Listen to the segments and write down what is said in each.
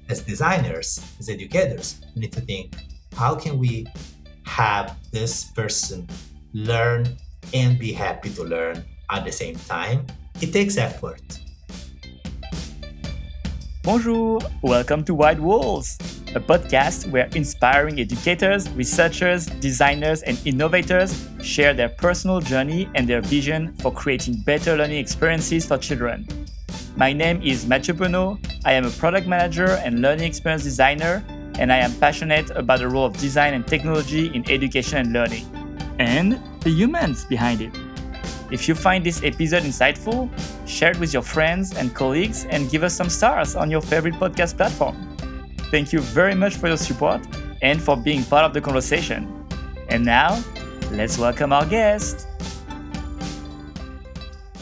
as designers, as educators, we need to think, how can we have this person learn and be happy to learn at the same time? It takes effort. Bonjour, welcome to Wide Walls, a podcast where inspiring educators, researchers, designers, and innovators share their personal journey and their vision for creating better learning experiences for children. My name is Mathieu Penaud. I am a product manager and learning experience designer, and I am passionate about the role of design and technology in education and learning, and the humans behind it. If you find this episode insightful, share it with your friends and colleagues and give us some stars on your favorite podcast platform. Thank you very much for your support and for being part of the conversation. And now, let's welcome our guest.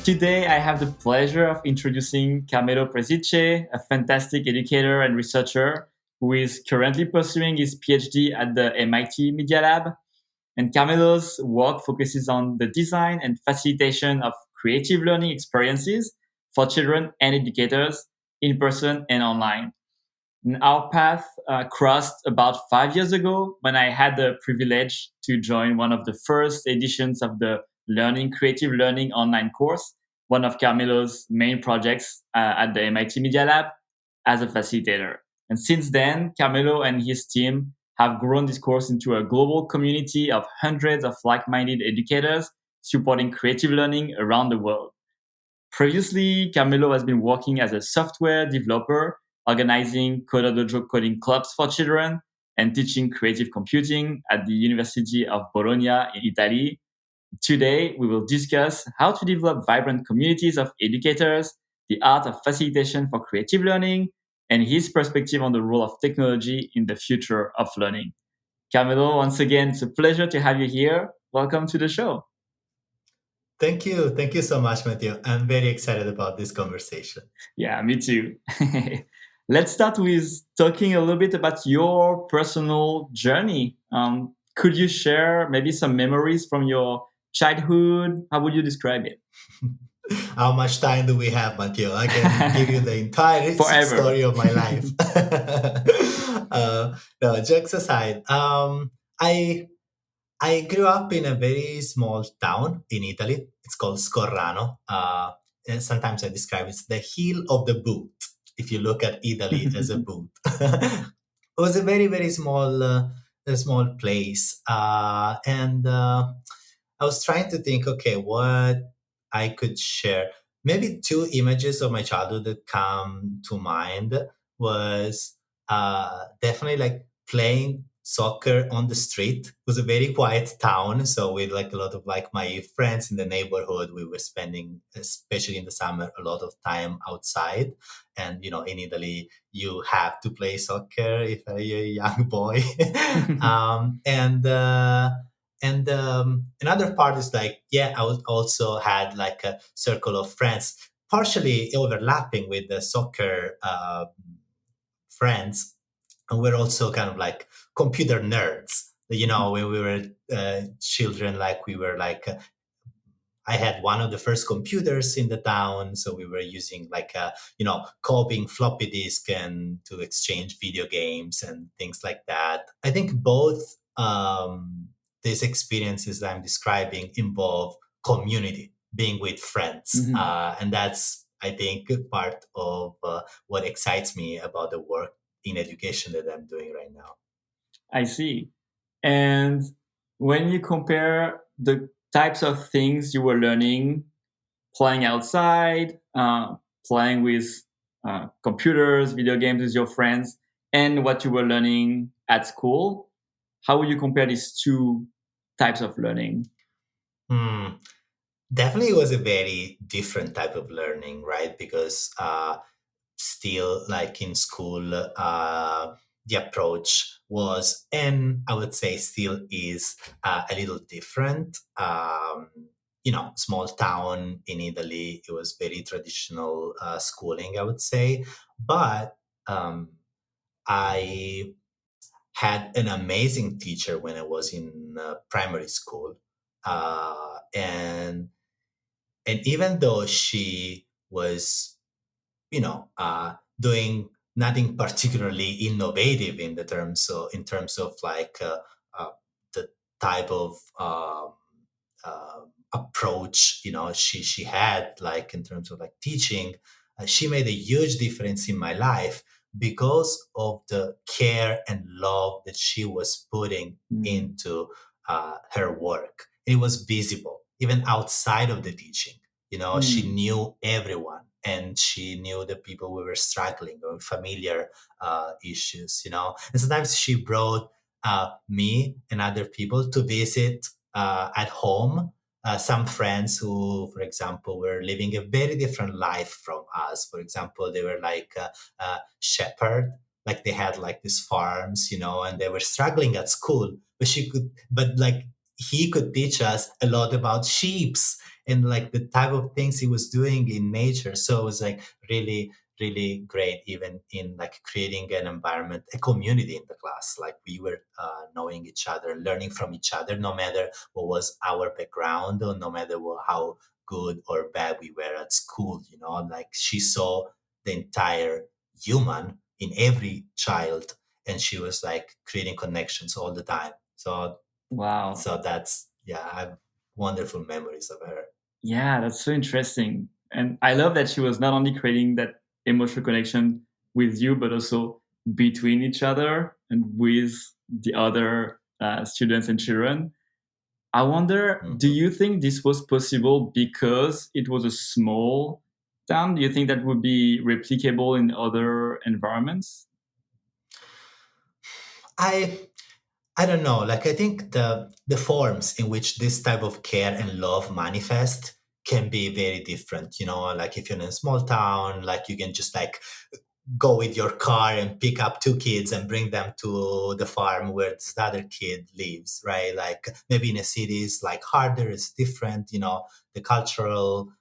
Today, I have the pleasure of introducing Carmelo Presicce, a fantastic educator and researcher who is currently pursuing his PhD at the MIT Media Lab. And Carmelo's work focuses on the design and facilitation of creative learning experiences for children and educators in person and online. And our path crossed about 5 years ago when I had the privilege to join one of the first editions of the Creative Learning online course, one of Carmelo's main projects at the MIT Media Lab as a facilitator. And since then, Carmelo and his team have grown this course into a global community of hundreds of like-minded educators supporting creative learning around the world. Previously, Carmelo has been working as a software developer, organizing Coder Dojo coding clubs for children, and teaching creative computing at the University of Bologna in Italy. Today, we will discuss how to develop vibrant communities of educators, the art of facilitation for creative learning, and his perspective on the role of technology in the future of learning. Carmelo, once again, it's a pleasure to have you here. Welcome to the show. Thank you. Thank you so much, Matthew. I'm very excited about this conversation. Yeah, me too. Let's start with talking a little bit about your personal journey. Could you share maybe some memories from your childhood? How would you describe it? How much time do we have, Matthew? I can give you the entire Forever. story of my life. No, jokes aside, I grew up in a very small town in Italy. It's called Scorrano. And sometimes I describe it's the heel of the boot. If you look at Italy as a boot, it was a very very small place, and I was trying to think, okay, what I could share. Maybe two images of my childhood that come to mind was definitely like playing soccer on the street. It was a very quiet town, so with like a lot of like my friends in the neighborhood, we were spending, especially in the summer, a lot of time outside. And in Italy, you have to play soccer if you're a young boy. And another part is like, yeah, also had like a circle of friends, partially overlapping with the soccer friends. And we're also kind of like computer nerds. When we were children, like we were like, I had one of the first computers in the town, so we were using like copying floppy disk and to exchange video games and things like that. I think both these experiences that I'm describing involve community, being with friends, and that's, I think, part of what excites me about the work in education that I'm doing right now. I see. And when you compare the types of things you were learning, playing outside, playing with computers, video games with your friends, and what you were learning at school, how would you compare these two types of learning? Hmm. Definitely was a very different type of learning, right? Because still, like in school, the approach was, and I would say still is, a little different. Small town in Italy, it was very traditional schooling, I would say. But I had an amazing teacher when I was in primary school. And even though she was doing nothing particularly innovative in terms of like the type of approach she had, like in terms of like teaching. She made a huge difference in my life because of the care and love that she was putting Mm. into her work. It was visible even outside of the teaching. She Mm. knew everyone, and she knew the people who were struggling or familiar issues. And sometimes she brought me and other people to visit at home. Some friends who, for example, were living a very different life from us. For example, they were like shepherd, like they had like these farms, and they were struggling at school. But like he could teach us a lot about sheeps and like the type of things he was doing in nature. So it was like really, really great, even in like creating an environment, a community in the class. Like we were knowing each other, learning from each other, no matter what was our background or no matter how good or bad we were at school. Like she saw the entire human in every child, and she was like creating connections all the time. So Wow. so that's, yeah, I have wonderful memories of her. Yeah, that's so interesting. And I love that she was not only creating that emotional connection with you, but also between each other and with the other students and children. I wonder, do Mhm. you think this was possible because it was a small town? Do you think that would be replicable in other environments? I I don't know. Like I think the forms in which this type of care and love manifest can be very different. Like if you're in a small town, like you can just like go with your car and pick up two kids and bring them to the farm where this other kid lives, right? Like maybe in a city it's like harder, it's different. The cultural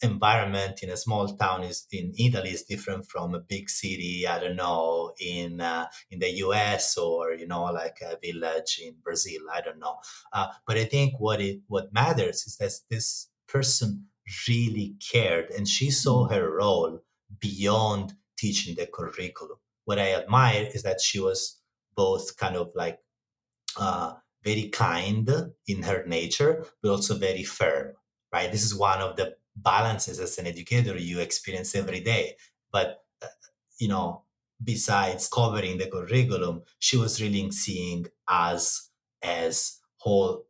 environment in a small town is in Italy is different from a big city. I don't know, in the U.S. or like a village in Brazil. I don't know, but I think what matters is that this person really cared, and she saw Mm. her role beyond teaching the curriculum. What I admire is that she was both kind of like uh, very kind in her nature, but also very firm, right? This is one of the balances as an educator you experience every day. But, you know, besides covering the curriculum, she was really seeing us as whole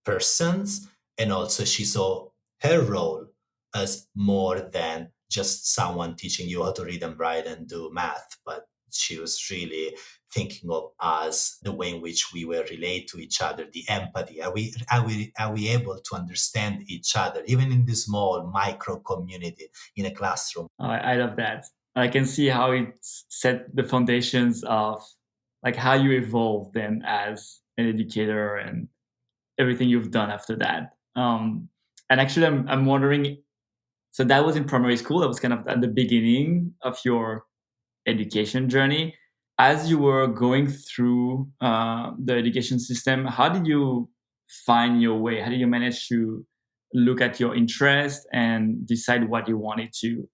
persons, and also she saw her role as more than just someone teaching you how to read and write and do math, but she was really thinking of us, the way in which we will relate to each other, the empathy. Are we able to understand each other even in this small micro community in a classroom? I love that. I can see how it set the foundations of like how you evolve then as an educator and everything you've done after that. And actually, I'm wondering. So that was in primary school. That was kind of at the beginning of your education journey. As you were going through the education system, how did you find your way? How did you manage to look at your interest and decide what you wanted to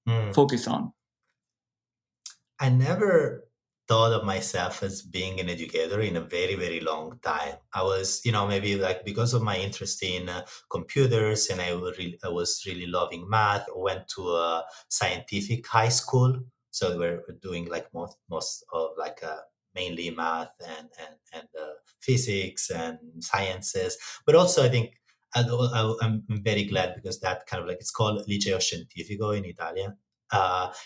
Mm. focus on? I never thought of myself as being an educator in a very, very long time. I was, maybe like because of my interest in computers, and I was really loving math. I went to a scientific high school. So we're doing like most of like mainly math and physics and sciences. But also I think I'm very glad because that kind of like, it's called Liceo Scientifico in Italian.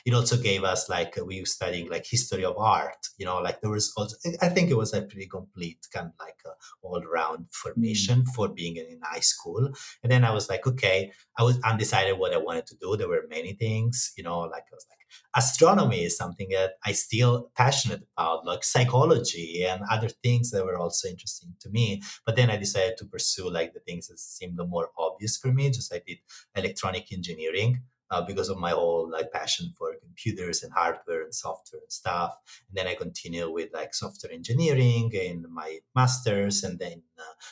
It also gave us like we were studying like history of art. Like there was also, I think it was a pretty complete kind of like all round Mm. formation for being in high school. And then I was like, okay, I was undecided what I wanted to do. There were many things, like I was like, astronomy is something that I still passionate about, like psychology and other things that were also interesting to me. But then I decided to pursue like the things that seemed the more obvious for me. Just I did electronic engineering because of my whole like passion for computers and hardware and software and stuff. And then I continued with like software engineering in my master's, and then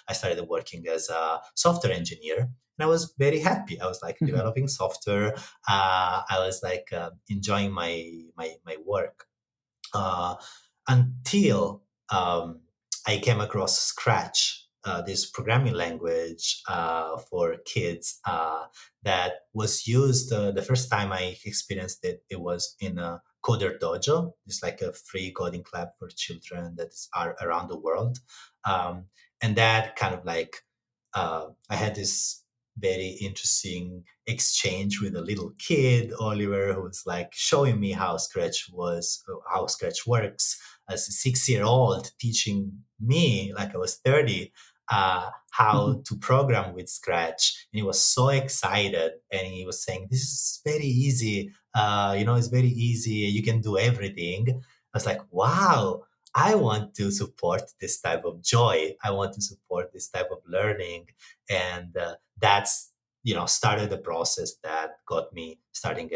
I started working as a software engineer. And I was very happy. I was like developing software. I was like enjoying my work uh, until I came across Scratch, this programming language for kids that was used. The first time I experienced it, it was in a Coder Dojo. It's like a free coding club for children that are around the world. And that kind of like, I had this very interesting exchange with a little kid, Oliver, who was like showing me how Scratch works as a 6 year old, teaching me, like I was 30, how to program with Scratch. And he was so excited. And he was saying, this is very easy. It's very easy. You can do everything. I was like, wow, I want to support this type of joy. I want to support this type of learning. And that's, started the process that got me starting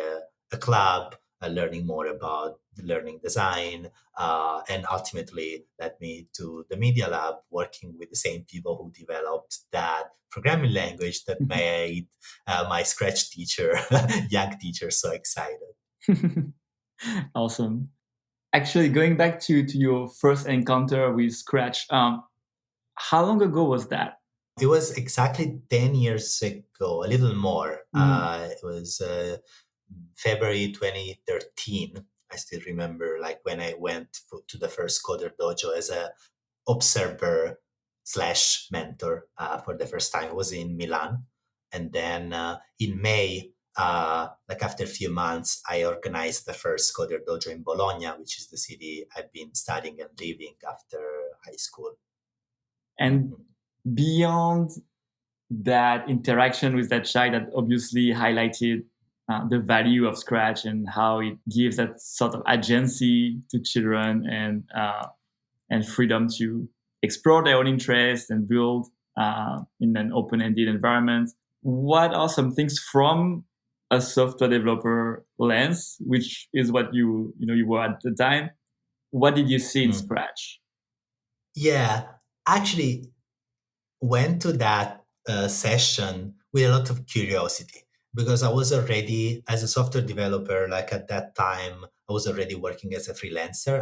a club, learning more about the learning design, and ultimately led me to the Media Lab, working with the same people who developed that programming language that made my Scratch teacher, young teacher, so excited. Awesome. Actually, going back to your first encounter with Scratch, how long ago was that? It was exactly 10 years ago, a little more. Mm. It was February 2013. I still remember like when I went to the first Coder Dojo as a observer slash mentor for the first time. It was in Milan. And then in May, like after a few months, I organized the first Coder Dojo in Bologna, which is the city I've been studying and living after high school. And Mhm. beyond that interaction with that child that obviously highlighted the value of Scratch and how it gives that sort of agency to children and freedom to explore their own interests and build in an open-ended environment. What are some things from a software developer lens, which is what you were at the time? What did you see in Mm. Scratch? Yeah, actually, went to that session with a lot of curiosity because I was already, as a software developer, like at that time, I was already working as a freelancer.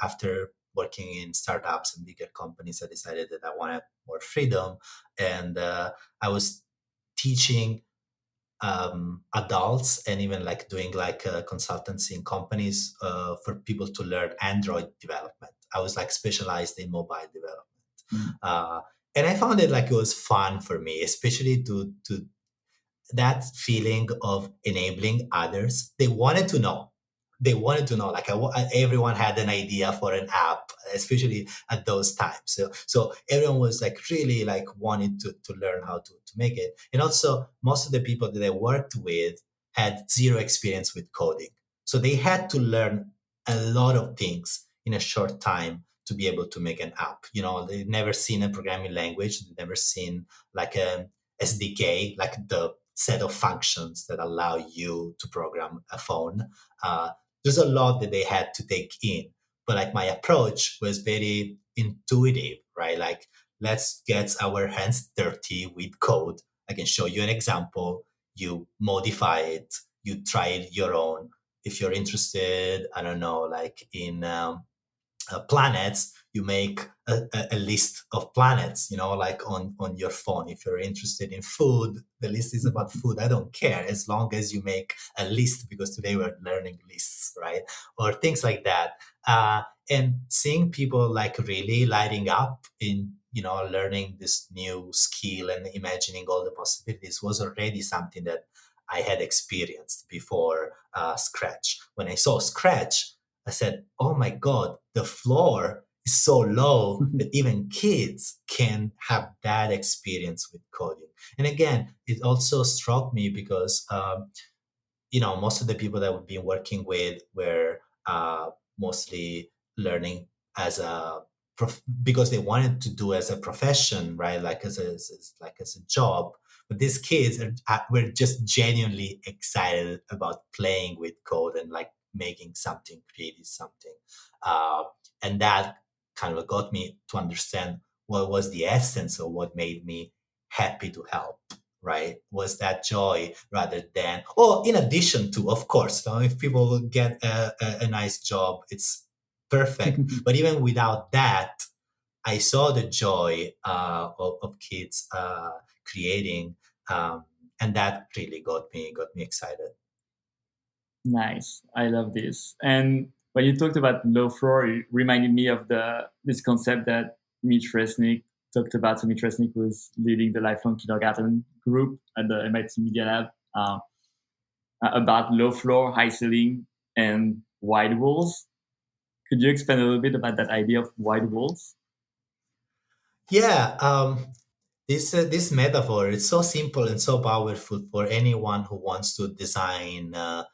After working in startups and bigger companies, I decided that I wanted more freedom. And I was teaching adults and even like doing like consultancy in companies for people to learn Android development. I was like specialized in mobile development. Mm. Uh, and I found it like it was fun for me, especially to that feeling of enabling others. They wanted to know. They wanted to know. Like everyone had an idea for an app, especially at those times. So everyone was like really like wanting to learn how to make it. And also, most of the people that I worked with had zero experience with coding, so they had to learn a lot of things in a short time to be able to make an app. They've never seen a programming language. They've never seen like a SDK, like the set of functions that allow you to program a phone. Uh, there's a lot that they had to take in, but like my approach was very intuitive, right? Like, let's get our hands dirty with code. I can show you an example. You modify it. You try it your own. If you're interested, I don't know, like in planets, you make a list of planets, like on your phone. If you're interested in food, the list is about food. I don't care as long as you make a list, because today we're learning lists, right? Or things like that. And seeing people like really lighting up in learning this new skill and imagining all the possibilities was already something that I had experienced before Scratch. When I saw Scratch, I said, "Oh my God, the floor is so low that even kids can have that experience with coding." And again, it also struck me because, most of the people that we've been working with were mostly learning as a because they wanted to do as a profession, right? Like as a job. But these kids were just genuinely excited about playing with code and like making something, creating something. Uh, and that kind of got me to understand what was the essence of what made me happy to help, right? Was that joy rather than, or in addition to, of course, if people get a nice job, it's perfect. But even without that, I saw the joy of kids creating, um, and that really got me excited. Nice. I love this. And when you talked about low floor, it reminded me of the this concept that Mitch Resnick talked about. So Mitch Resnick was leading the lifelong kindergarten group at the MIT Media Lab about low floor, high ceiling, and wide walls. Could you expand a little bit about that idea of wide walls? Yeah, this metaphor is so simple and so powerful for anyone who wants to design a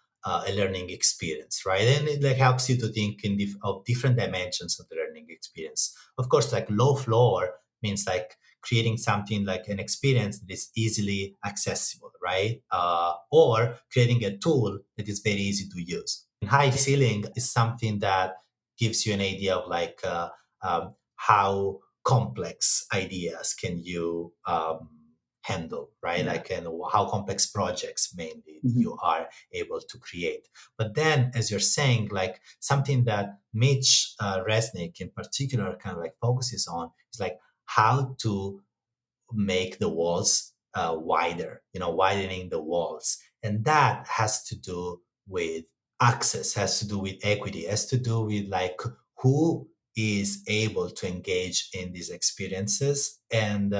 learning experience, right? And it like helps you to think of different dimensions of the learning experience. Of course, like low floor means like creating something like an experience that is easily accessible, right? Or creating a tool that is very easy to use. And high ceiling is something that gives you an idea of like how complex ideas can you handle, right? Yeah. Like, and how complex projects mainly Mhm. you are able to create. But then, as you're saying, like something that Mitch Resnick in particular kind of like focuses on is like how to make the walls wider, widening the walls. And that has to do with access, has to do with equity, has to do with like who is able to engage in these experiences. And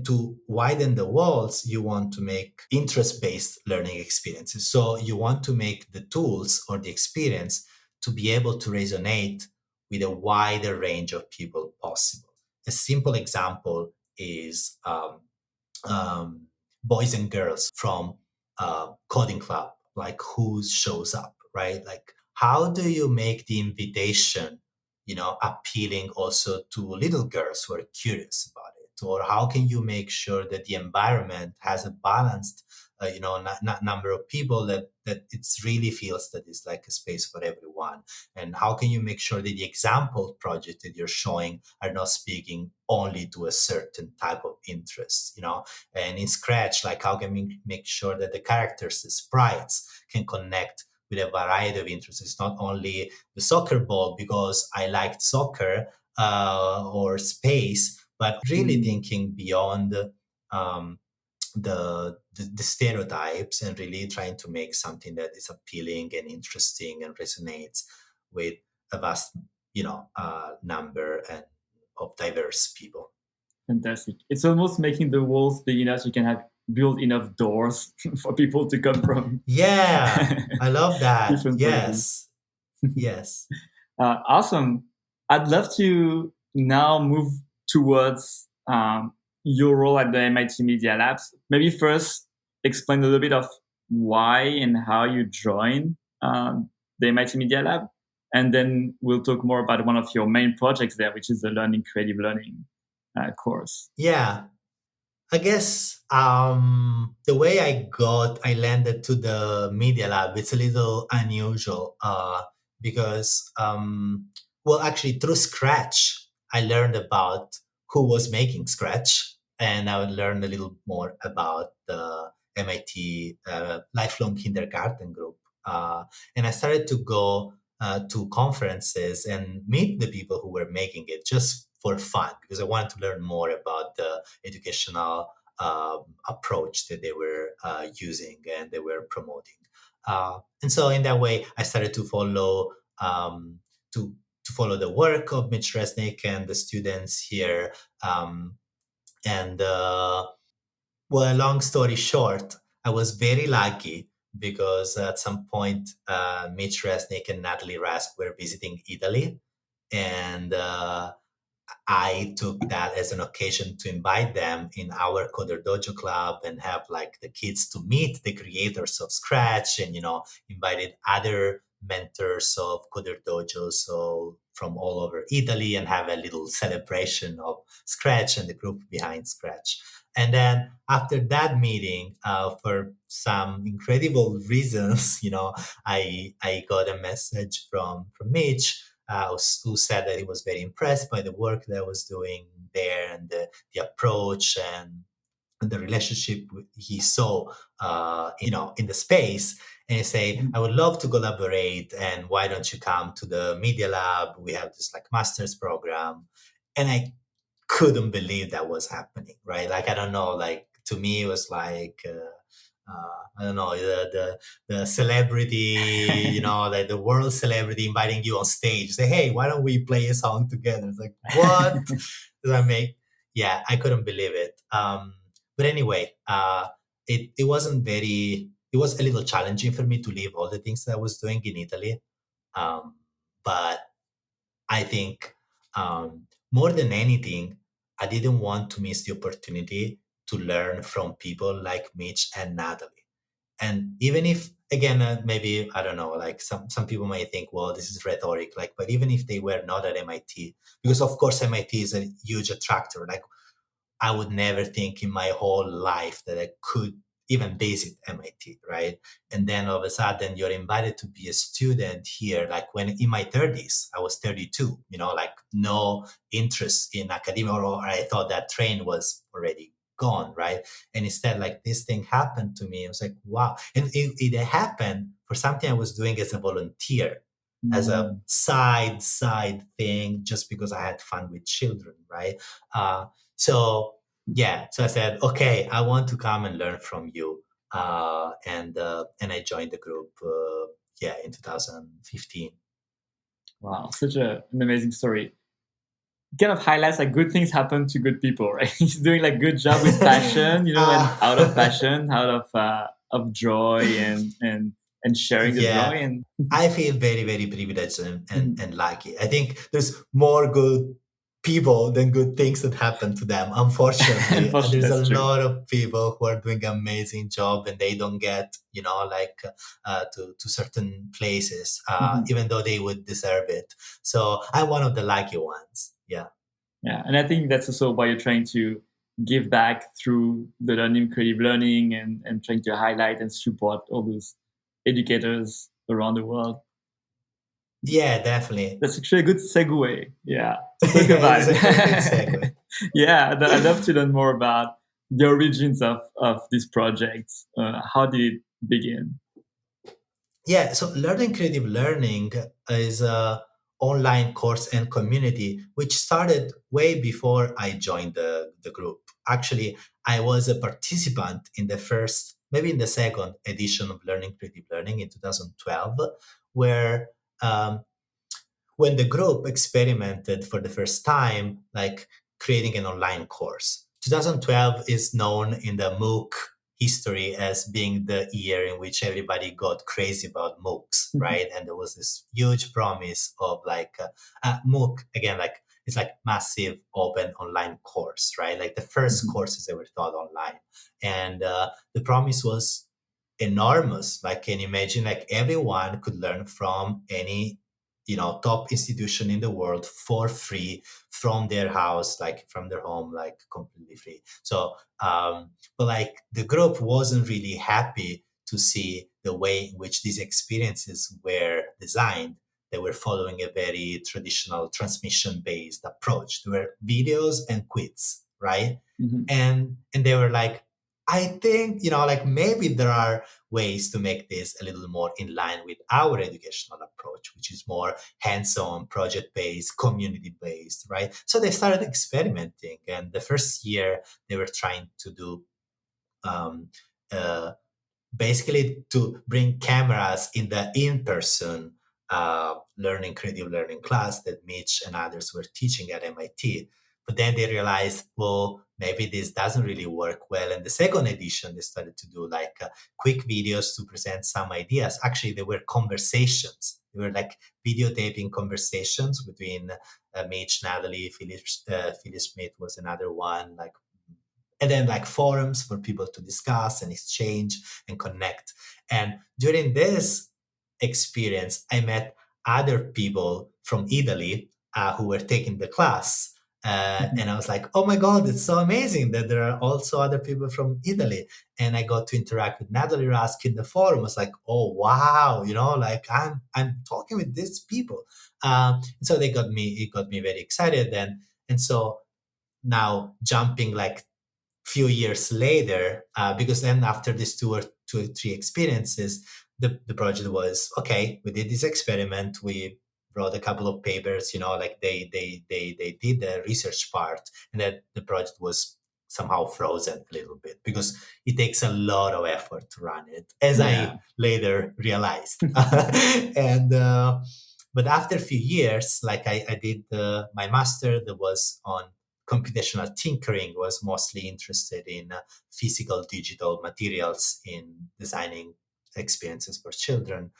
to widen the walls, you want to make interest based learning experiences. So you want to make the tools or the experience to be able to resonate with a wider range of people possible. A simple example is um, boys and girls from coding club, like who shows up, right? Like how do you make the invitation, appealing also to little girls who are curious about it? Or how can you make sure that the environment has a balanced number of people that it really feels that it's like a space for everyone? And how can you make sure that the example project that you're showing are not speaking only to a certain type of interest, and in Scratch, like how can we make sure that the characters, the sprites, can connect with a variety of interests? It's not only the soccer ball because I liked soccer or space, but really Mm, thinking beyond um, the stereotypes and really trying to make something that is appealing and interesting and resonates with a vast, number and of diverse people. fantastic. It's almost making the walls big enough so you can have build enough doors for people to come from Yeah, I love that. different point of view. Yes, yes. Awesome. I'd love to now move towards your role at the MIT Media Labs. Maybe first explain a little bit of why and how you joined the MIT Media Lab, and then we'll talk more about one of your main projects there, which is the Learning Creative Learning course. Yeah. I guess the way I landed to the media lab, it's a little unusual because, well, actually, through Scratch, I learned about who was making Scratch, and I learned a little more about the MIT Lifelong Kindergarten Group. And I started to go to conferences and meet the people who were making it just for fun because I wanted to learn more about the educational approach that they were using and they were promoting. And so in that way, I started to follow to follow the work of Mitch Resnick and the students here. And Well, long story short, I was very lucky because at some point, Mitch Resnick and Natalie Rask were visiting Italy, and I took that as an occasion to invite them in our Coder Dojo club and have like the kids to meet the creators of Scratch and, invited other mentors of Coder Dojo. So from all over Italy and have a little celebration of Scratch and the group behind Scratch. And then after that meeting, for some incredible reasons, I got a message from Mitch, who said that he was very impressed by the work that I was doing there and the approach and the relationship he saw, in the space. And he say, I would love to collaborate. And why don't you come to the Media Lab? We have this like master's program. And I couldn't believe that was happening, right? Like, I don't know, like to me, it was like, I don't know, the celebrity, like the world celebrity inviting you on stage, say, hey, why don't we play a song together? It's like, what does that make? Yeah, I couldn't believe it. But anyway, it was a little challenging for me to leave all the things that I was doing in Italy. But I think, more than anything, I didn't want to miss the opportunity to learn from people like Mitch and Natalie. And even if, again, maybe, I don't know, like some people might think, well, this is rhetoric, like, but even if they were not at MIT, because of course MIT is a huge attractor, like I would never think in my whole life that I could even visit MIT, right? And then all of a sudden you're invited to be a student here, like when in my 30s, I was 32, like no interest in academia, or I thought that train was already gone, right? And instead, like this thing happened to me. I was like, wow. And it happened for something I was doing as a volunteer, as a Mm. side thing, just because I had fun with children, right? So yeah, so I said, okay, I want to come and learn from you, and I joined the group, yeah, in 2015. Wow, such an amazing story. Kind of highlights like good things happen to good people, right? He's doing like good job with passion, and out of uh, passion, out of joy and sharing the joy yeah, and I feel very, very privileged Mhm. and lucky. I think there's more good people than good things that happen to them, unfortunately. And Unfortunately, there's a that's true. lot of people who are doing amazing job and they don't get, like to certain places, Mhm. even though they would deserve it. So I'm one of the lucky ones. Yeah. Yeah, and I think that's also why you're trying to give back through the learning, creative learning, and trying to highlight and support all those educators around the world. Yeah, definitely. That's actually a good segue, yeah, to talk Yeah, about it's a perfect it. segue. Yeah, I'd love to learn more about the origins of this project. How did it begin? Yeah, so Learning Creative Learning is a online course and community which started way before I joined the group. Actually, I was a participant in the first, maybe in the second edition of Learning Creative Learning in 2012, where um, when the group experimented for the first time, like creating an online course. 2012 is known in the MOOC history as being the year in which everybody got crazy about MOOCs, right? And there was this huge promise of like MOOC, again, like it's like massive open online course, right? Like the first Mhm, courses that were taught online. And the promise was enormous. Like, can you imagine, like everyone could learn from any top institution in the world for free from their house, like from their home, like completely free. So but like the group wasn't really happy to see the way in which these experiences were designed. They were following a very traditional transmission based approach. There were videos and quiz, right? mhm, And they were like, I think, like maybe there are ways to make this a little more in line with our educational approach, which is more hands-on, project-based, community-based, right? So they started experimenting, and the first year they were trying to do um, uh, basically to bring cameras in the in-person learning creative learning class that Mitch and others were teaching at MIT. But then they realized, well, maybe this doesn't really work well. And the second edition, they started to do like quick videos to present some ideas. Actually, they were conversations. They were like videotaping conversations between Mitch, Natalie, Philip Smith was another one, like, and then like forums for people to discuss and exchange and connect. And during this experience, I met other people from Italy who were taking the class. And I was like, oh my God, it's so amazing that there are also other people from Italy. And I got to interact with Natalie Rask in the forum. I was like, oh wow, like I'm talking with these people. So it got me very excited. And so now jumping like few years later, because then after these two or three experiences, the project was okay. We did this experiment. We wrote a couple of papers. Like they did the research part, and then the project was somehow frozen a little bit because it takes a lot of effort to run it, as I Yeah. later realized. And but after a few years, like I did my master that was on computational tinkering, was mostly interested in physical digital materials in designing experiences for children.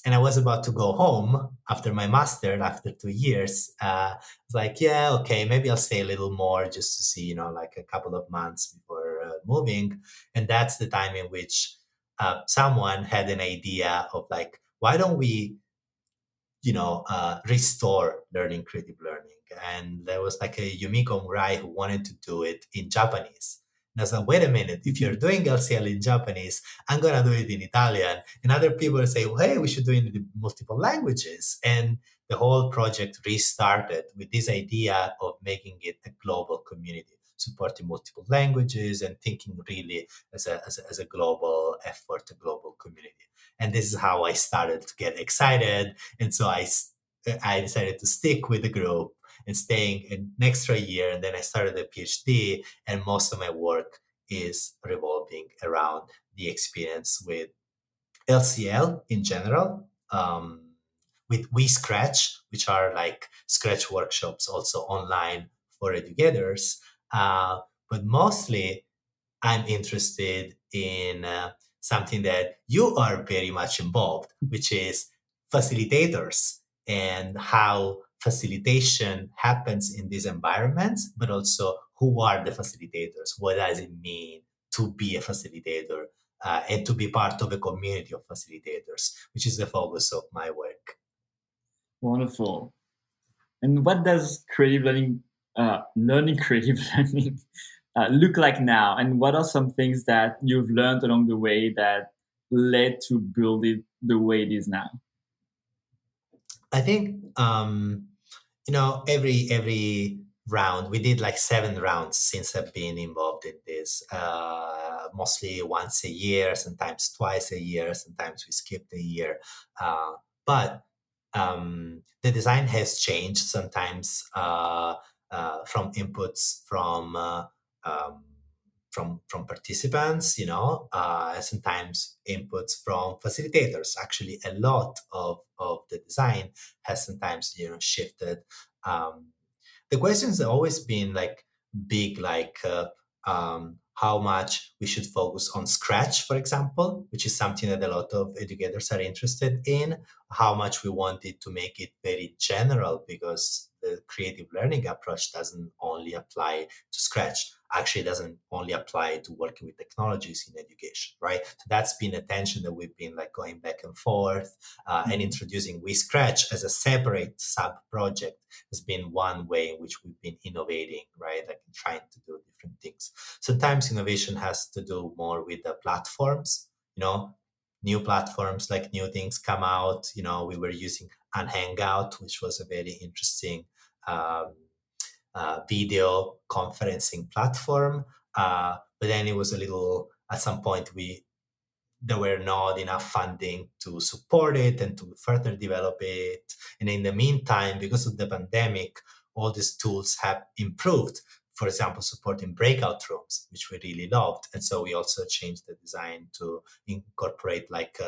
And I was about to go home after my master, after 2 years. I was like, yeah, okay, maybe I'll stay a little more just to see, like a couple of months before moving. And that's the time in which someone had an idea of like, why don't we restore learning creative learning. And there was like a Yumiko Murai who wanted to do it in Japanese. And I was like, wait a minute, if you're doing LCL in Japanese, I'm going to do it in Italian. And other people say, well, hey, we should do it in multiple languages. And the whole project restarted with this idea of making it a global community, supporting multiple languages and thinking really as a global effort, a global community. And this is how I started to get excited. And so I decided to stick with the group and staying an extra year. And then I started a PhD, and most of my work is revolving around the experience with LCL in general, with We Scratch, which are like Scratch workshops also online for educators. But mostly I'm interested in something that you are very much involved, which is facilitators and how facilitation happens in these environments, but also who are the facilitators? What does it mean to be a facilitator and to be part of a community of facilitators, which is the focus of my work. Wonderful. And what does creative learning creative learning look like now? And what are some things that you've learned along the way that led to build it the way it is now? I think every round we did like 7 rounds since I've been involved in this. Mostly once a year, sometimes twice a year, sometimes we skipped a year. But the design has changed sometimes from inputs um, from participants, sometimes inputs from facilitators. Actually, a lot of the design has sometimes shifted. Um, the questions have always been like big, like how much we should focus on Scratch, for example, which is something that a lot of educators are interested in. How much we wanted to make it very general, because the creative learning approach doesn't only apply to Scratch. Actually, it doesn't only apply to working with technologies in education, right? So that's been a tension that we've been like going back and forth, and Mhm. introducing We Scratch as a separate sub project has been one way in which we've been innovating, right? Like trying to do different things. Sometimes innovation has to do more with the platforms, new platforms, like new things come out. We were using an Hangout, which was a very interesting um, video conferencing platform. But then it was a little, at some point, there were not enough funding to support it and to further develop it. And in the meantime, because of the pandemic, all these tools have improved. For example, supporting breakout rooms, which we really loved. And so we also changed the design to incorporate like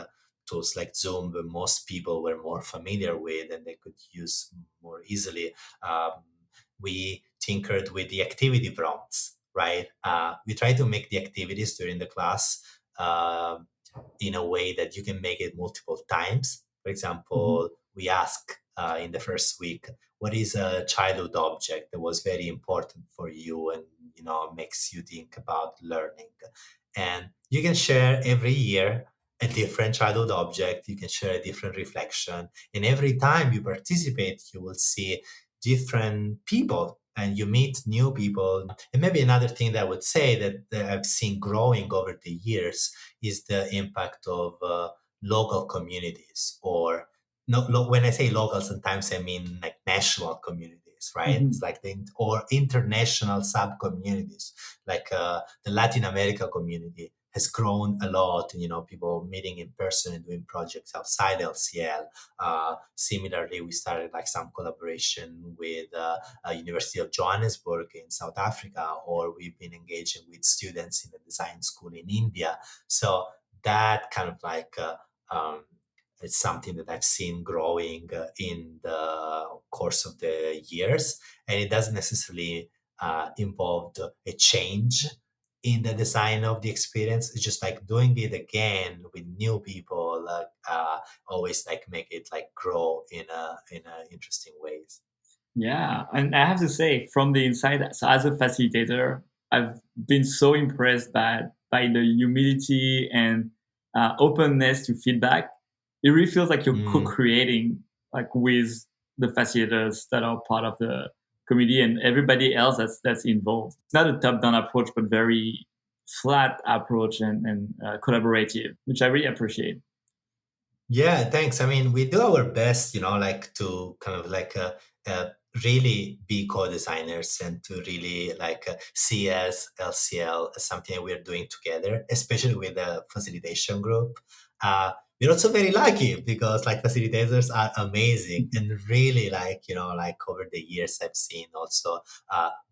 tools like Zoom, where most people were more familiar with and they could use more easily. We tinkered with the activity prompts, right? We try to make the activities during the class in a way that you can make it multiple times. For Mhm. example, we ask in the first week, what is a childhood object that was very important for you and makes you think about learning? And you can share every year a different childhood object, you can share a different reflection. And every time you participate, you will see different people and you meet new people. And maybe another thing that I would say that I've seen growing over the years is the impact of local communities, or no, when I say local, sometimes I mean like national communities, right? It's Mhm. like or international sub communities, like the Latin America community has grown a lot. And, people meeting in person and doing projects outside LCL. Similarly, we started like some collaboration with University of Johannesburg in South Africa, or we've been engaging with students in a design school in India. So that kind of like it's something that I've seen growing in the course of the years, and it doesn't necessarily involve a change in the design of the experience. It's just like doing it again with new people, always like make it like grow in a interesting ways. Yeah, and I have to say, from the inside, so as a facilitator, I've been so impressed by the humility and openness to feedback. It really feels like you're Mm. co-creating, like with the facilitators that are part of the committee and everybody else that's involved. It's not a top-down approach, but very flat approach and collaborative, which I really appreciate. Yeah, thanks. I mean, we do our best, like to kind of like uh, really be co-designers and to really like see as LCL as something we're doing together, especially with the facilitation group. We're also very lucky because like facilitators are amazing and really like, like over the years I've seen also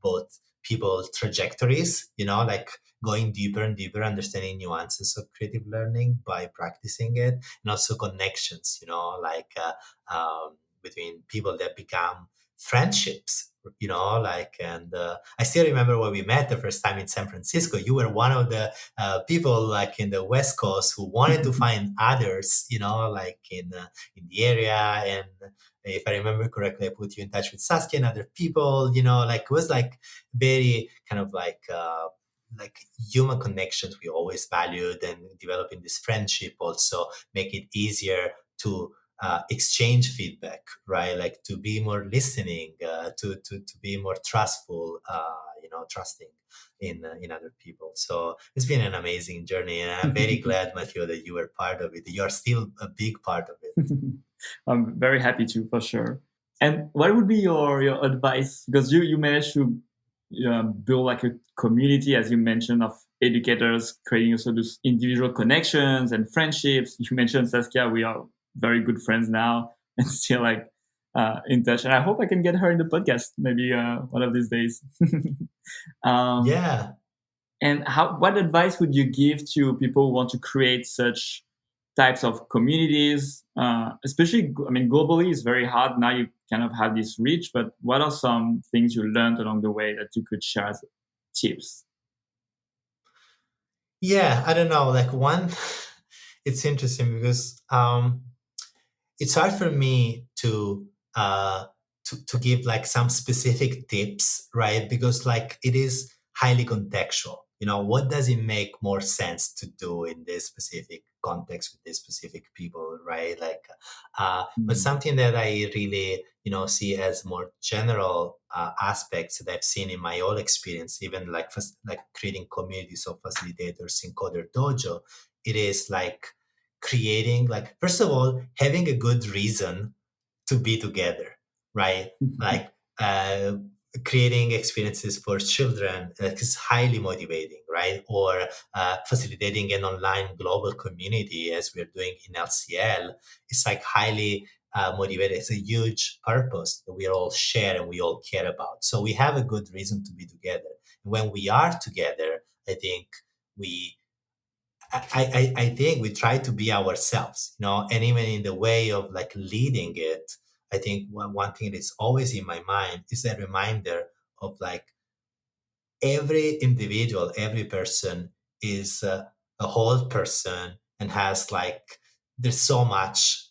both people trajectories, like going deeper and deeper, understanding nuances of creative learning by practicing it, and also connections, like between people that become friendships, like, and I still remember when we met the first time in San Francisco. You were one of the people like in the West Coast who wanted to find others, like in the area. And if I remember correctly, I put you in touch with Saskia and other people, like it was like very kind of like human connections we always valued, and developing this friendship also make it easier to exchange feedback, right? Like to be more listening, to be more trustful, trusting in other people. So it's been an amazing journey, and I'm very glad, Matthew, that you were part of it. You're still a big part of it. I'm very happy to, for sure. And what would be your advice? Because you managed to build like a community, as you mentioned, of educators, creating also those individual connections and friendships. You mentioned Saskia, we are very good friends now and still like in touch. And I hope I can get her in the podcast maybe one of these days. um, Yeah. and what advice would you give to people who want to create such types of communities? Especially, I mean, globally is very hard. Now you kind of have this reach, but what are some things you learned along the way that you could share as tips? Yeah, I don't know. Like one, it's interesting because it's hard for me to give like some specific tips, right? Because like it is highly contextual. What does it make more sense to do in this specific context with these specific people, right? Like, but Mm. something that I really see as more general aspects that I've seen in my own experience, even like like creating communities of facilitators in Coder Dojo, it is like creating, like, first of all, having a good reason to be together, right? Like creating experiences for children is highly motivating, right? Or facilitating an online global community as we're doing in LCL, it's like highly motivated. It's a huge purpose that we all share and we all care about. So we have a good reason to be together. And when we are together, I think we I think we try to be ourselves, and even in the way of like leading it, I think one thing that's always in my mind is a reminder of like every individual, every person is a whole person and has like, there's so much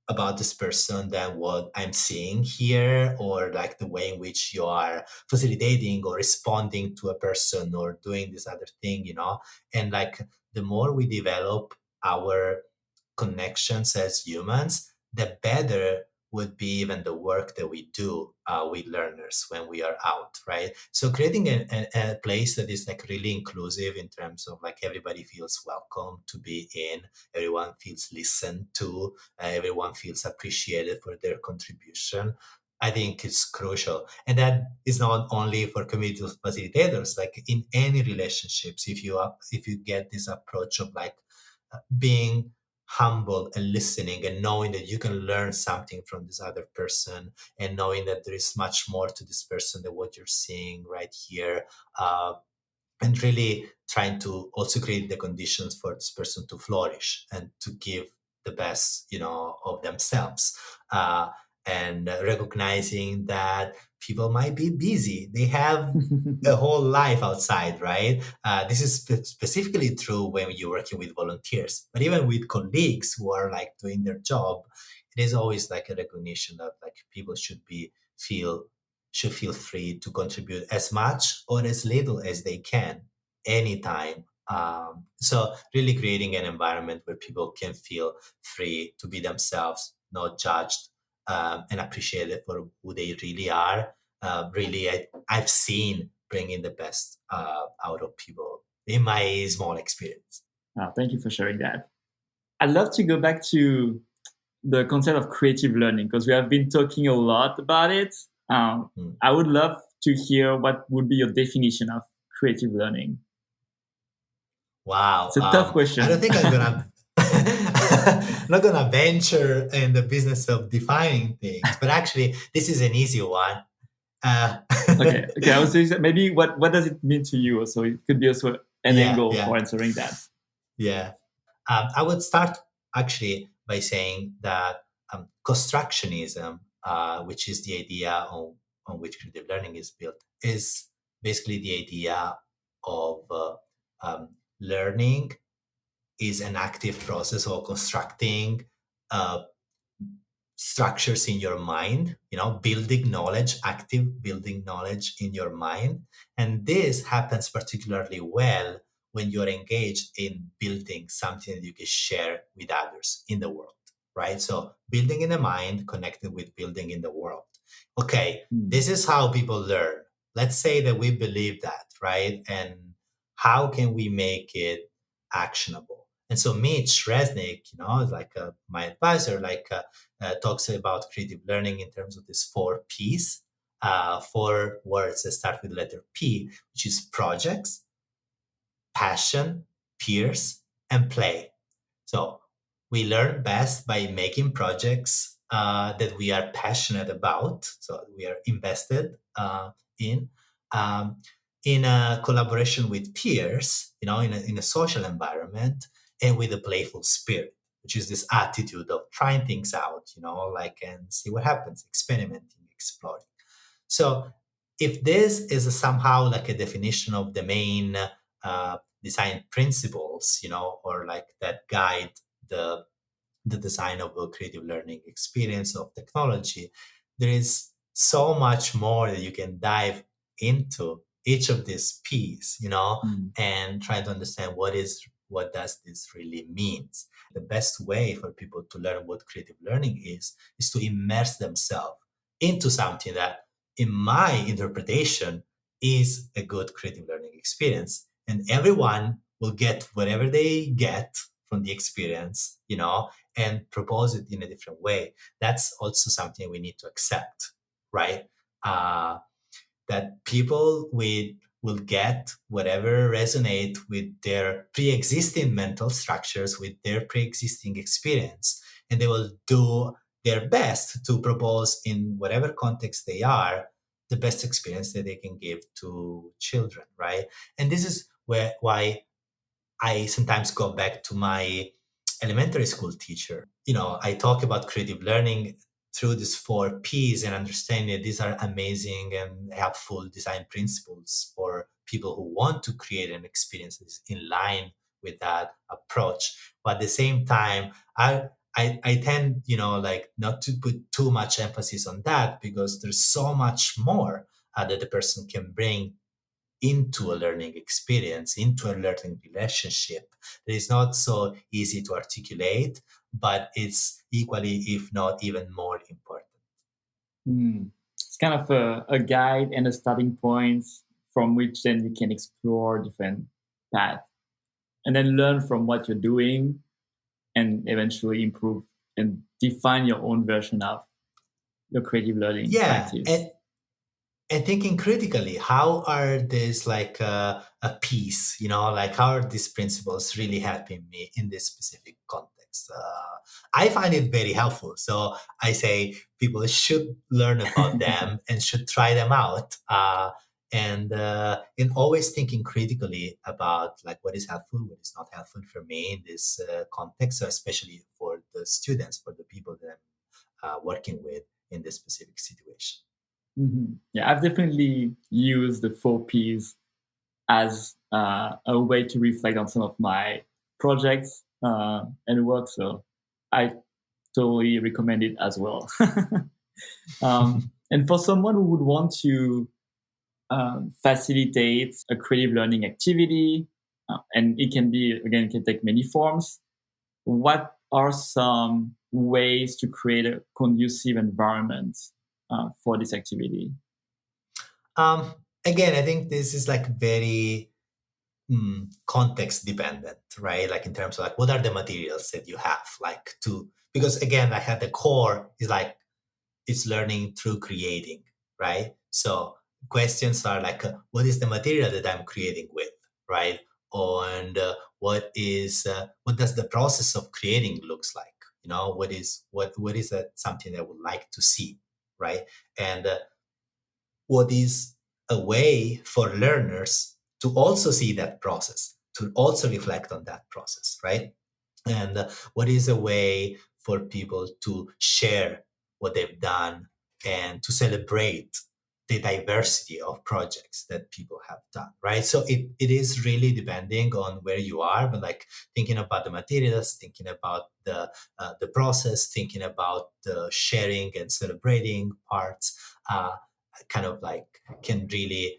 about this person than what I'm seeing here, or like the way in which you are facilitating or responding to a person or doing this other thing, and like the more we develop our connections as humans, the better would be even the work that we do with learners when we are out, right? So creating a place that is like really inclusive in terms of like everybody feels welcome to be in, everyone feels listened to, everyone feels appreciated for their contribution. I think it's crucial. And that is not only for community facilitators, like in any relationships, if you get this approach of like being humble and listening and knowing that you can learn something from this other person and knowing that there is much more to this person than what you're seeing right here, and really trying to also create the conditions for this person to flourish and to give the best, of themselves, and recognizing that people might be busy, they have a whole life outside, right? This is specifically true when you're working with volunteers, but even with colleagues who are like doing their job, it is always like a recognition that like people feel should feel free to contribute as much or as little as they can anytime. So really creating an environment where people can feel free to be themselves, not judged, and appreciated for who they really are. Really, I've seen bringing the best out of people in my small experience. Thank you for sharing that. I'd love to go back to the concept of creative learning because we have been talking a lot about it. Mm. I would love to hear what would be your definition of creative learning. Wow. It's a tough I don't question. think I'm gonna I'm not gonna venture in the business of defining things, but actually this is an easy one. Uh, Okay. I was saying that maybe what does it mean to you? So it could be also an yeah, angle for yeah, answering that. yeah. I would start actually by saying that constructionism, which is the idea on which creative learning is built, is basically the idea of learning is an active process of constructing uh, structures in your mind, building knowledge, active building knowledge in your mind. And this happens particularly well when you're engaged in building something that you can share with others in the world, right? So building in the mind connected with building in the world. Okay, Hmm. this is how people learn. Let's say that we believe that, right? And how can we make it actionable? And so Mitch Resnick, is like my advisor, talks about creative learning in terms of these four P's, four words that start with the letter P, which is projects, passion, peers, and play. So we learn best by making projects that we are passionate about, so we are invested in. Um, in a collaboration with peers, in a social environment, and with a playful spirit, which is this attitude of trying things out, and see what happens, experimenting, exploring. So if this is somehow like a definition of the main design principles, or like that guide the the design of a creative learning experience of technology, there is so much more that you can dive into each of these P's, Hmm. and try to understand what does this really means. The best way for people to learn what creative learning is to immerse themselves into something that, in my interpretation, is a good creative learning experience. And everyone will get whatever they get from the experience, and propose it in a different way. That's also something we need to accept, right? Uh, that people will get whatever resonate with their pre-existing mental structures, with their pre-existing experience, and they will do their best to propose in whatever context they are the best experience that they can give to children, right? And this is why I sometimes go back to my elementary school teacher. I talk about creative learning through these four P's and understand that these are amazing and helpful design principles for people who want to create an experience that is in line with that approach. But at the same time, I tend, like not to put too much emphasis on that because there's so much more that the person can bring into a learning experience, into a learning relationship that is not so easy to articulate, but it's equally, if not even more important. Mm. It's kind of a guide and a starting point from which then you can explore different paths and then learn from what you're doing and eventually improve and define your own version of your creative learning Yeah, practice. and thinking critically, how are this like a piece, like how are these principles really helping me in this specific context? I find it very helpful. So I say people should learn about them and should try them out. And in always thinking critically about like what is helpful, what is not helpful for me in this context, so especially for the students, for the people that I'm working with in this specific situation. Yeah, I've definitely used the 4 Ps as a way to reflect on some of my projects and work. So I totally recommend it as well. And for someone who would want to facilitate a creative learning activity, and it can be, again, it can take many forms. What are some ways to create a conducive environment for this activity? Um, Again, I think this is like very context dependent, right? Like in terms of like what are the materials that you have, like to because again, like at the core is like it's learning through creating, right? So questions are like, what is the material that I'm creating with, right? And what does the process of creating looks like? What is that something that I would like to see, right? And what is a way for learners to also see that process, to also reflect on that process, right? And what is a way for people to share what they've done and to celebrate the diversity of projects that people have done, right? So it is really depending on where you are, but like thinking about the materials, thinking about the process, thinking about the sharing and celebrating parts, kind of like can really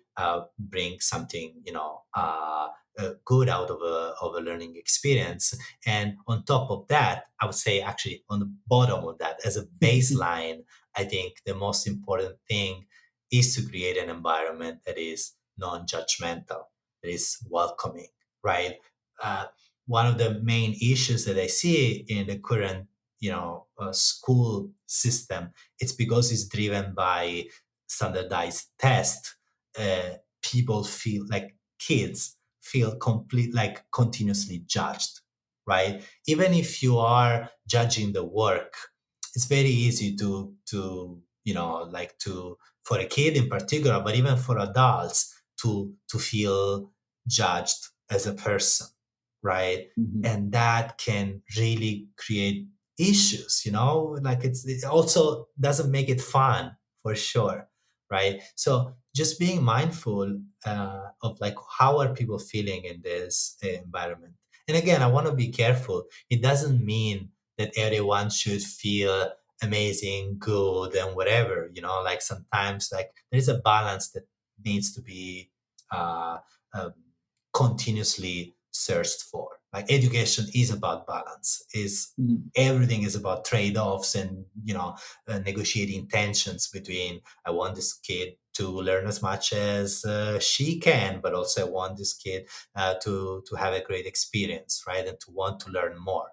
bring something, good out of a learning experience. And on top of that, I would say actually on the bottom of that, as a baseline, I think the most important thing is to create an environment that is non-judgmental, that is welcoming, right? Uh, One of the main issues that I see in the current, school system, it's because it's driven by standardized tests. People feel like kids feel complete like continuously judged, right? Even if you are judging the work, it's very easy to for a kid in particular, but even for adults to feel judged as a person, right? Mhm. And that can really create issues, like it also doesn't make it fun for sure, right? So just being mindful of like how are people feeling in this environment. And again, I want to be careful. It doesn't mean that everyone should feel amazing, good, and whatever. Like sometimes like there is a balance that needs to be uh, um, continuously searched for. Like education is about balance. Is Mhm. everything is about trade-offs and negotiating tensions between I want this kid to learn as much as she can, but also I want this kid to have a great experience, right, and to want to learn more.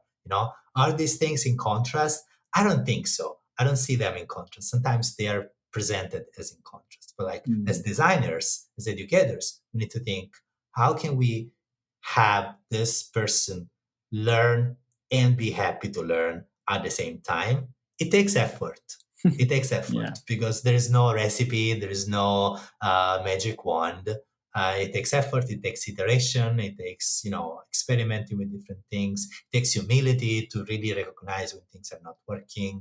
Are these things in contrast? I don't think so. I don't see them in contrast. Sometimes they are presented as in contrast, but like as Mm. designers, as educators, we need to think how can we have this person learn and be happy to learn at the same time. It takes effort. It takes Yeah. effort because there is no recipe, there is no magic wand. It takes effort, it takes iteration, it takes, experimenting with different things. It takes humility to really recognize when things are not working,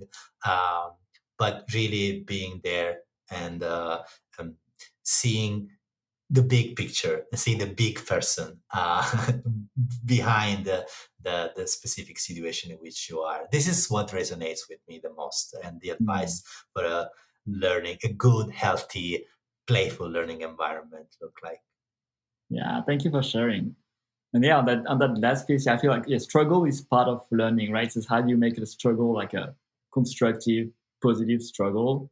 um, but really being there and um, seeing the big picture and see the big person behind the specific situation in which you are. This is what resonates with me the most, and the Mm. advice for a good, healthy, playful learning environment look like. Yeah, thank you for sharing. And yeah, on that last piece, I feel like yeah, struggle is part of learning, right? So how do you make a struggle like a constructive, positive struggle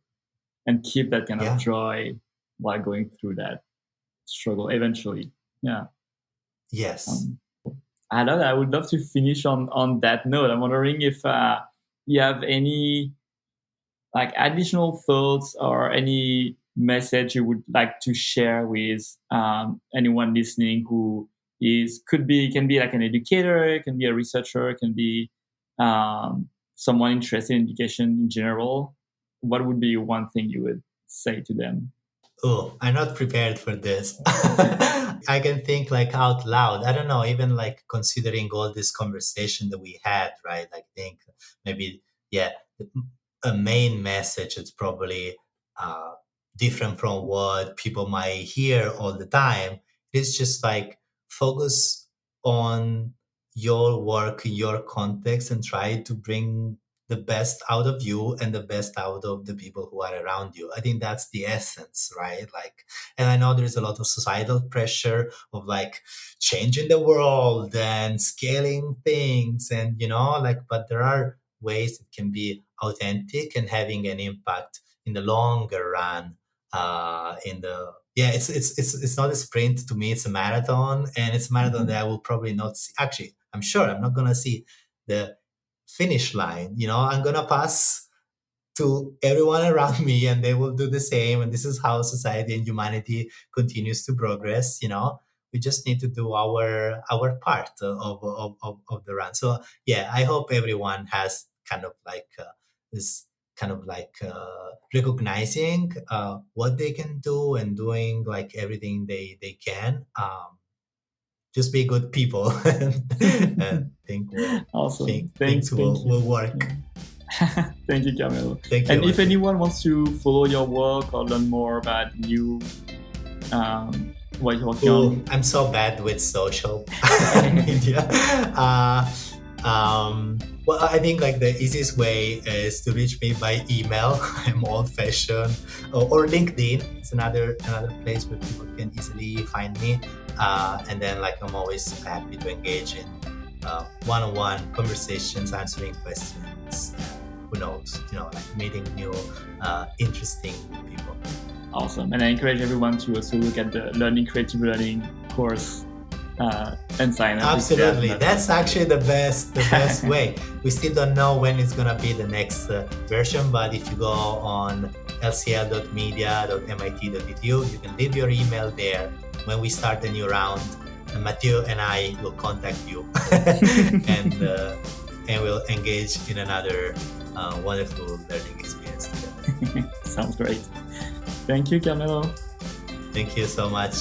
and keep that kind of Yeah. joy while going through that struggle eventually? Yeah. Yes. Um, I love that. I would love to finish on that note. I'm wondering if you have any like additional thoughts or any message you would like to share with anyone listening who is could be can be like an educator, it can be a researcher, it can be someone interested in education in general. What would be one thing you would say to them? Oh, I'm not prepared for this. I can think like out loud. I don't know, even like considering all this conversation that we had, right? Like think maybe, yeah, a main message is probably uh, different from what people might hear all the time. It's just like focus on your work, your context, and try to bring the best out of you and the best out of the people who are around you. I think that's the essence, right? Like, and I know there's a lot of societal pressure of like changing the world and scaling things and, like, but there are ways it can be authentic and having an impact in the longer run. It's not a sprint to me, it's a marathon, and it's a marathon Mhm. that I will probably not see. Actually, I'm sure I'm not gonna see the finish line. I'm gonna pass to everyone around me, and they will do the same. And this is how society and humanity continues to progress. We just need to do our part of the run. So yeah, I hope everyone has kind of like this kind of like recognizing what they can do and doing like everything they can. Just be good people and Awesome. things Thank will you. work. Yeah. Thank you, Camilo. Thank you, And if Martin. anyone wants to follow your work or learn more about you, what you're working Oh, on. I'm so bad with social media. Uh, well, I think like the easiest way is to reach me by email. I'm old fashioned, or LinkedIn. It's another place where people can easily find me. And then like I'm always happy to engage in one-on-one conversations, answering questions. Who knows? Like meeting new, interesting people. Awesome. And I encourage everyone to also look at the Learning Creative Learning course and sign up if they have Absolutely. not. That's actually the best way. We still don't know when it's going to be the next version, but if you go on lcl.media.mit.edu, you can leave your email there. When we start a new round, Matteo and I will contact you and we'll engage in another wonderful learning experience together. Sounds great. Thank you, Camilo. Thank you so much.